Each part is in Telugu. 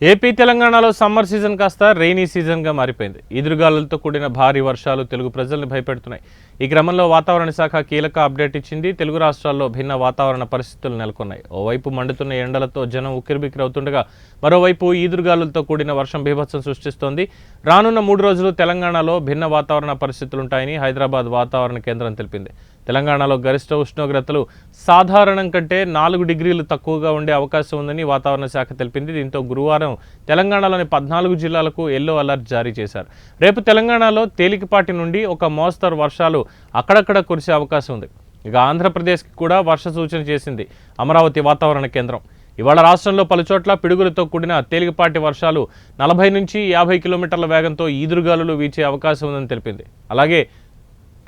ఏపీ తెలంగాణలో సమ్మర్ సీజన్ కాస్త రెయినీ సీజన్గా మారిపోయింది. ఈదురుగాలులతో కూడిన భారీ వర్షాలు తెలుగు ప్రజల్ని భయపెడుతున్నాయి. ఈ క్రమంలో వాతావరణ శాఖ కీలక అప్డేట్ ఇచ్చింది. తెలుగు రాష్ట్రాల్లో భిన్న వాతావరణ పరిస్థితులు నెలకొన్నాయి. ఓవైపు మండుతున్న ఎండలతో జనం ఉక్కిరిబిక్కిరవుతుండగా మరోవైపు ఈదురుగాలులతో కూడిన వర్షం బీభత్సం సృష్టిస్తోంది. రానున్న 3 రోజులు తెలంగాణలో భిన్న వాతావరణ పరిస్థితులుంటాయని హైదరాబాద్ వాతావరణ కేంద్రం తెలిపింది. తెలంగాణలో గరిష్ట ఉష్ణోగ్రతలు సాధారణం కంటే 4 డిగ్రీలు తక్కువగా ఉండే అవకాశం ఉందని వాతావరణ శాఖ తెలిపింది. దీంతో గురువారం తెలంగాణలోని 14 జిల్లాలకు ఎల్లో అలర్ట్ జారీ చేశారు. రేపు తెలంగాణలో తేలికపాటి నుండి ఒక మోస్తరు వర్షాలు అక్కడక్కడ కురిసే అవకాశం ఉంది. ఇక ఆంధ్రప్రదేశ్కి కూడా వర్ష సూచన చేసింది అమరావతి వాతావరణ కేంద్రం. ఇవాళ రాష్ట్రంలో పలుచోట్ల పిడుగులతో కూడిన తేలికపాటి వర్షాలు 40 నుంచి 50 కిలోమీటర్ల వేగంతో ఈదురుగాలులు వీచే అవకాశం ఉందని తెలిపింది. అలాగే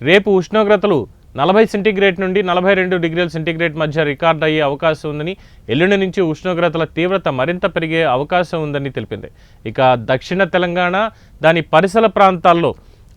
రేపు ఉష్ణోగ్రతలు 40 సెంటీగ్రేడ్ నుండి 42 డిగ్రీల సెంటీగ్రేడ్ మధ్య రికార్డ్ అయ్యే అవకాశం ఉందని, ఎల్లుండి నుంచి ఉష్ణోగ్రతల తీవ్రత మరింత పెరిగే అవకాశం ఉందని తెలిపింది. ఇక దక్షిణ తెలంగాణ దాని పరిసర ప్రాంతాల్లో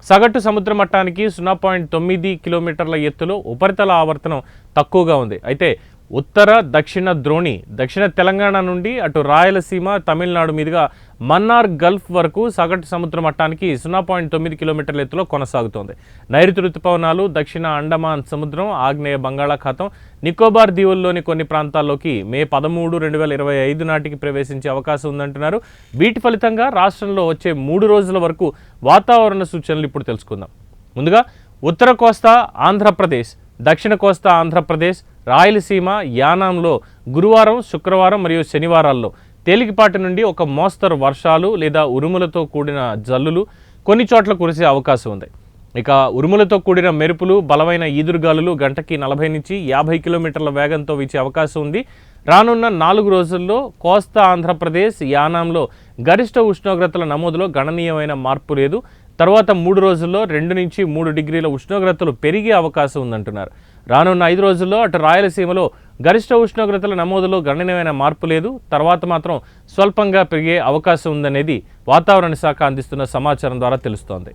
సగటు సముద్ర మట్టానికి 0.9 కిలోమీటర్ల ఎత్తులో ఉపరితల ఆవర్తనం తక్కువగా ఉంది. అయితే ఉత్తర దక్షిణ ద్రోణి దక్షిణ తెలంగాణ నుండి అటు రాయలసీమ తమిళనాడు మీదుగా మన్నార్ గల్ఫ్ వరకు సగటు సముద్ర మట్టానికి 0.9 కిలోమీటర్ల ఎత్తులో కొనసాగుతోంది. నైరుతి రుతుపవనాలు దక్షిణ అండమాన్ సముద్రం, ఆగ్నేయ బంగాళాఖాతం, నికోబార్ దీవుల్లోని కొన్ని ప్రాంతాల్లోకి మే 13, 2025 నాటికి ప్రవేశించే అవకాశం ఉందంటున్నారు. వీటి ఫలితంగా రాష్ట్రంలో వచ్చే 3 రోజుల వరకు వాతావరణ సూచనలు ఇప్పుడు తెలుసుకుందాం. ముందుగా ఉత్తర కోస్తా ఆంధ్రప్రదేశ్, దక్షిణ కోస్తా ఆంధ్రప్రదేశ్, రాయలసీమ, యానాంలో గురువారం, శుక్రవారం మరియు శనివారాల్లో తేలికపాటి నుండి ఒక మోస్తరు వర్షాలు లేదా ఉరుములతో కూడిన జల్లులు కొన్ని చోట్ల కురిసే అవకాశం ఉంది. ఇక ఉరుములతో కూడిన మెరుపులు, బలమైన ఈదురుగాలులు గంటకి 40 నుంచి 50 కిలోమీటర్ల వేగంతో వీచే అవకాశం ఉంది. రానున్న 4 రోజుల్లో కోస్తా ఆంధ్రప్రదేశ్, యానాంలో గరిష్ట ఉష్ణోగ్రతల నమోదులో గణనీయమైన మార్పు లేదు. తర్వాత 3 రోజుల్లో 2 నుంచి 3 డిగ్రీల ఉష్ణోగ్రతలు పెరిగే అవకాశం ఉందంటున్నారు. రానున్న 5 రోజుల్లో అటు రాయలసీమలో గరిష్ట ఉష్ణోగ్రతల నమోదులో గణనీయమైన మార్పు లేదు. తర్వాత మాత్రం స్వల్పంగా పెరిగే అవకాశం ఉందనేది వాతావరణ శాఖ అందిస్తున్న సమాచారం ద్వారా తెలుస్తోంది.